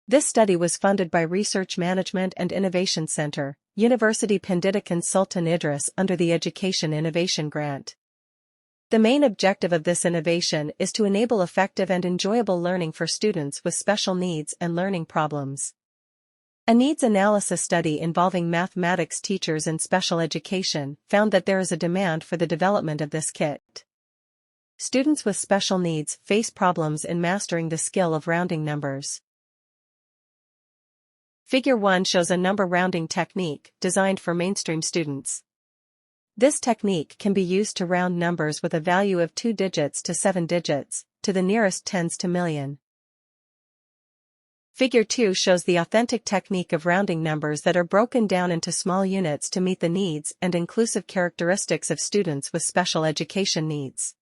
This study was funded by Research Management and Innovation Center, University Pendidikan Sultan Idris under the Education Innovation Grant. The main objective of this innovation is to enable effective and enjoyable learning for students with special needs and learning problems. A needs analysis study involving mathematics teachers in special education found that there is a demand for the development of this kit. Students with special needs face problems in mastering the skill of rounding numbers. Figure 1 shows a number rounding technique designed for mainstream students. This technique can be used to round numbers with a value of 2 digits to 7 digits, to the nearest tens to million. Figure 2 shows the authentic technique of rounding numbers that are broken down into small units to meet the needs and inclusive characteristics of students with special education needs.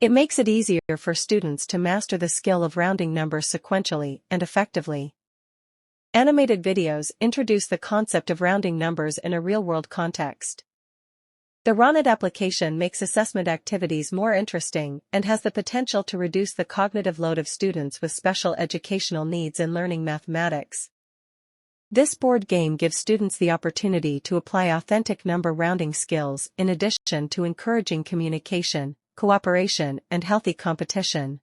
It makes it easier for students to master the skill of rounding numbers sequentially and effectively. Animated videos introduce the concept of rounding numbers in a real-world context. The RONET application makes assessment activities more interesting and has the potential to reduce the cognitive load of students with special educational needs in learning mathematics. This board game gives students the opportunity to apply authentic number rounding skills in addition to encouraging communication, cooperation, and healthy competition.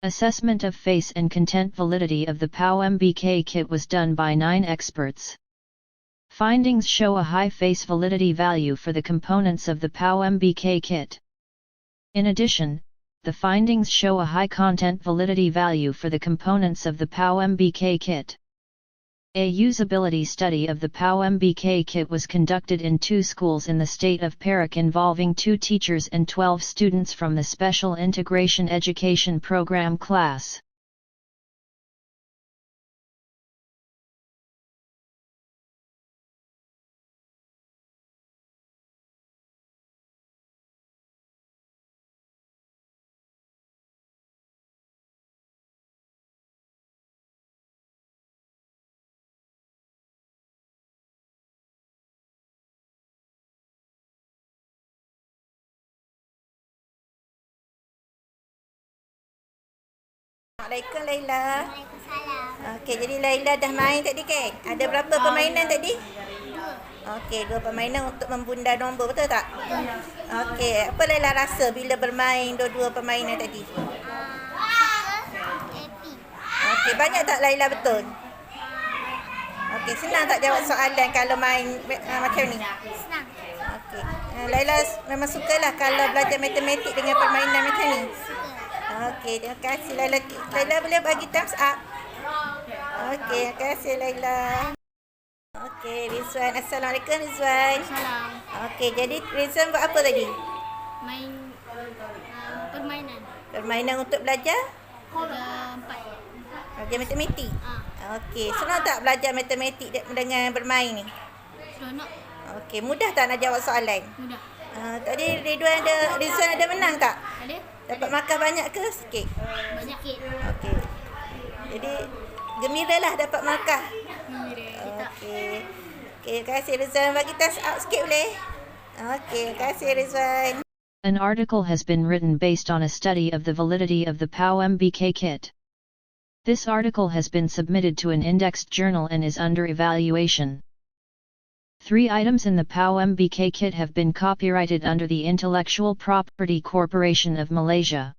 Assessment of face and content validity of the PAu MBK kit was done by 9 experts. Findings show a high face validity value for the components of the PAu MBK kit. In addition, the findings show a high content validity value for the components of the PAu MBK kit. A usability study of the PAu MBK kit was conducted in 2 schools in the state of Perak involving 2 teachers and 12 students from the Special Integration Education Program class. Assalamualaikum Laila. Waalaikumsalam. Okey, jadi Laila dah main tadi ke? Ada berapa permainan tadi? 2. Okey, 2 permainan untuk membunda nombor, betul tak? Betul. Okey, apa Laila rasa bila bermain dua-dua permainan tadi? Happy. Okey, banyak tak Laila betul? Okey, senang tak jawab soalan kalau main macam ni? Senang. Okey. Laila memang sukalah kalau belajar matematik dengan permainan macam ni. Okey, terima kasih Laila. Laila boleh bagi thumbs up? Okey, terima kasih Laila. Okey, Rizwan. Assalamualaikum Rizwan. Salam. Okey, jadi Rizwan buat apa tadi? Main permainan. Permainan untuk belajar? 4. Belajar matematik? Okey, senang tak belajar matematik dengan bermain ni? Seronok. Okey, mudah tak nak jawab soalan? Mudah. Tadi Rizwan ada menang tak? Ada? Dapat markah banyak ke sikit? Banyak. Okey. Jadi gembiralah dapat markah. Gembira. Okey. Okey, terima kasih Rizwan. Bagi thumbs up sikit boleh? Okey, terima kasih Rizwan. An article has been written based on a study of the validity of the PAu MBK kit. This article has been submitted to an indexed journal and is under evaluation. 3 items in the PAu MBK kit have been copyrighted under the Intellectual Property Corporation of Malaysia.